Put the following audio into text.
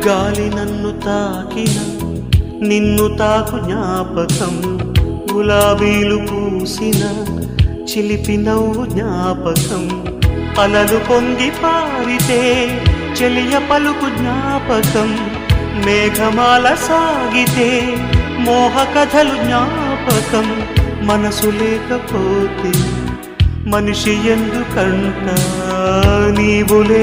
గాలి నన్ను తాకిన నిన్ను తాకు జ్ఞాపకం, గులాబీలు పూసిన చిలిపి నవ్వు జ్ఞాపకం, అలలు పొంగి పారితే చెలియ పలుకు జ్ఞాపకం, మేఘమాల సాగితే మోహ కథలు జ్ఞాపకం. మనసు లేకపోతే మనిషి ఎందుకంట, నీవులే